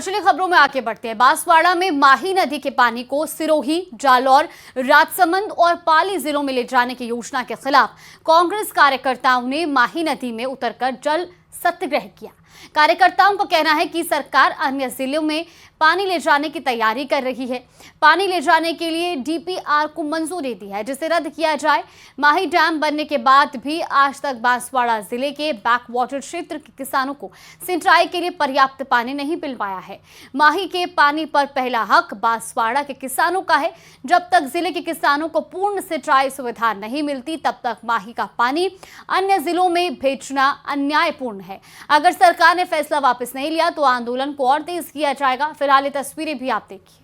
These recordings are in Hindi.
और चलिए खबरों में आगे बढ़ते हैं। बांसवाड़ा में माही नदी के पानी को सिरोही, जालौर, राजसमंद और पाली जिलों में ले जाने की योजना के खिलाफ कांग्रेस कार्यकर्ताओं ने माही नदी में उतरकर जल सत्याग्रह किया। कार्यकर्ताओं का कहना है कि सरकार अन्य जिलों में पानी ले जाने की तैयारी कर रही है। पानी ले जाने के लिए डीपीआर को मंजूरी दी है, जिसे रद्द किया जाए। माही डैम बनने के बाद भी आज तक बांसवाड़ा जिले के बैक वाटर क्षेत्र के किसानों को सिंचाई के लिए पर्याप्त पानी नहीं मिल पाया है। माही के पानी पर पहला हक बांसवाड़ा के किसानों का है। जब तक जिले के किसानों को पूर्ण सिंचाई सुविधा नहीं मिलती, तब तक माही का पानी अन्य जिलों में भेजना अन्यायपूर्ण है। अगर सरकार ने फैसला वापस नहीं लिया तो आंदोलन को और तेज किया जाएगा। फिलहाल ये तस्वीरें भी आप देखिए।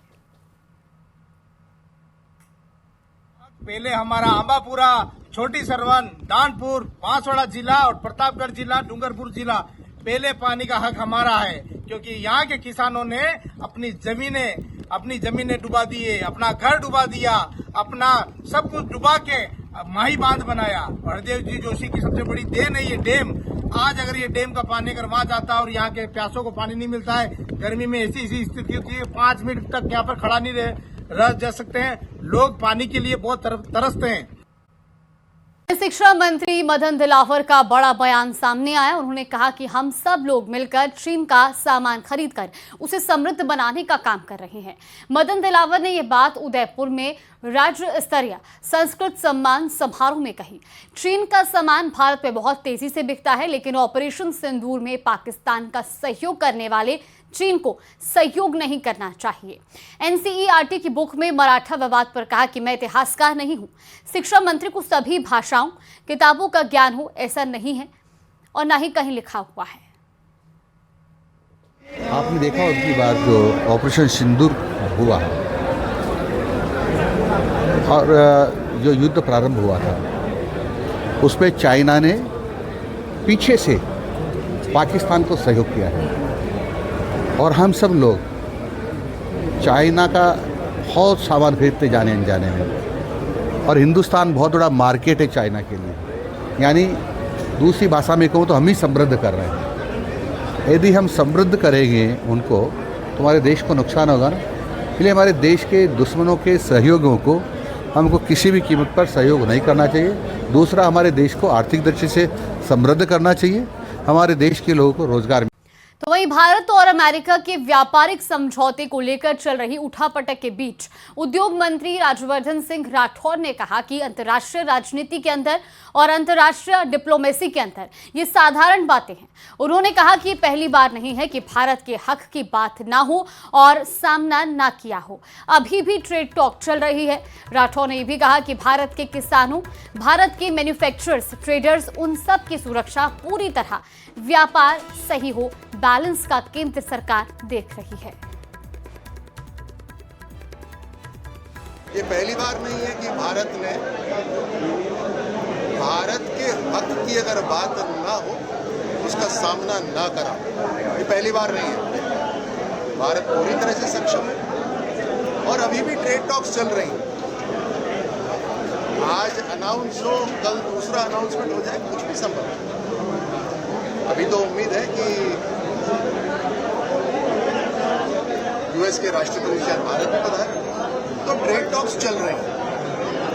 पहले हमारा आंबापुरा, छोटी सरवन, दानपुर, बांसवाड़ा जिला और प्रतापगढ़ जिला, डूंगरपुर जिला, पहले पानी का हक हमारा है, क्योंकि यहाँ के किसानों ने अपनी जमीनें डुबा दिए, अपना घर डुबा दिया, अपना सब कुछ डुबा के माही बांध बनाया। हरदेव जी जोशी की सबसे बड़ी देन है ये डैम। आज अगर ये डैम का पानी अगर वहां जाता है और यहाँ के प्यासों को पानी नहीं मिलता है, गर्मी में ऐसी स्थिति होती है, 5 मिनट तक यहाँ पर खड़ा नहीं रह जा सकते हैं। लोग पानी के लिए बहुत तरसते हैं। शिक्षा मंत्री मदन दिलावर का बड़ा बयान सामने आया। उन्होंने कहा कि हम सब लोग मिलकर चीन का सामान खरीदकर उसे समृद्ध बनाने का काम कर रहे हैं। मदन दिलावर ने यह बात उदयपुर में राज्य स्तरीय संस्कृत सम्मान समारोह में कही। चीन का सामान भारत में बहुत तेजी से बिकता है, लेकिन ऑपरेशन सिंदूर में पाकिस्तान का सहयोग करने वाले चीन को सहयोग नहीं करना चाहिए। एनसीईआरटी की बुक में मराठा विवाद पर कहा कि मैं इतिहासकार नहीं हूं। शिक्षा मंत्री को सभी भाषाओं, किताबों का ज्ञान हो, ऐसा नहीं है और ना ही कहीं लिखा हुआ है। आपने देखा उनकी बात जो ऑपरेशन सिंदूर हुआ और जो युद्ध प्रारंभ हुआ था, उसमें चाइना ने पीछे से पाकिस्तान को सहयोग किया है और हम सब लोग चाइना का बहुत सामान खरीदते जाने अनजाने में, और हिंदुस्तान बहुत बड़ा मार्केट है चाइना के लिए। यानी दूसरी भाषा में कहूँ तो हम ही समृद्ध कर रहे हैं। यदि हम समृद्ध करेंगे उनको तो हमारे देश को नुकसान होगा ना। इसलिए हमारे देश के दुश्मनों के सहयोगियों को हमको किसी भी कीमत पर सहयोग नहीं करना चाहिए। दूसरा, हमारे देश को आर्थिक दृष्टि से समृद्ध करना चाहिए, हमारे देश के लोगों को रोजगार। तो वहीं भारत और अमेरिका के व्यापारिक समझौते को लेकर चल रही उठापटक के बीच उद्योग मंत्री राज्यवर्धन सिंह राठौर ने कहा कि अंतर्राष्ट्रीय राजनीति के अंदर और अंतर्राष्ट्रीय डिप्लोमेसी के अंदर ये साधारण बातें हैं। उन्होंने कहा कि पहली बार नहीं है कि भारत के हक की बात ना हो और सामना ना किया हो। अभी भी ट्रेड टॉक चल रही है। राठौर ने यह भी कहा कि भारत के किसानों, भारत के मैन्युफैक्चरर्स, ट्रेडर्स, उन सब की सुरक्षा पूरी तरह, व्यापार सही हो, बैलेंस का केंद्र सरकार देख रही है। ये पहली बार नहीं है कि भारत ने भारत के हक की अगर बात ना हो उसका सामना ना करा। ये पहली बार नहीं है। भारत पूरी तरह से सक्षम है और अभी भी ट्रेड टॉक्स चल रही हैं। आज अनाउंस हो, कल दूसरा अनाउंसमेंट हो जाए, कुछ भी संभव है। अभी तो उम्मीद है कि यूएस के राष्ट्रपति शायद भारत में पधारे, तो ट्रेड टॉक्स चल रहे हैं।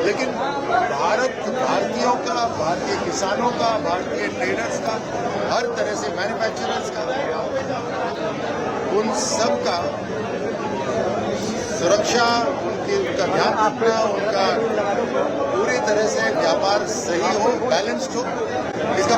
लेकिन भारतीयों का, भारतीय किसानों का, भारतीय ट्रेडर्स का, हर तरह से मैन्युफैक्चरर्स का, उन सब का सुरक्षा, उनका ध्यान रखना, उनका पूरी तरह से व्यापार सही हो, बैलेंस्ड हो, इसका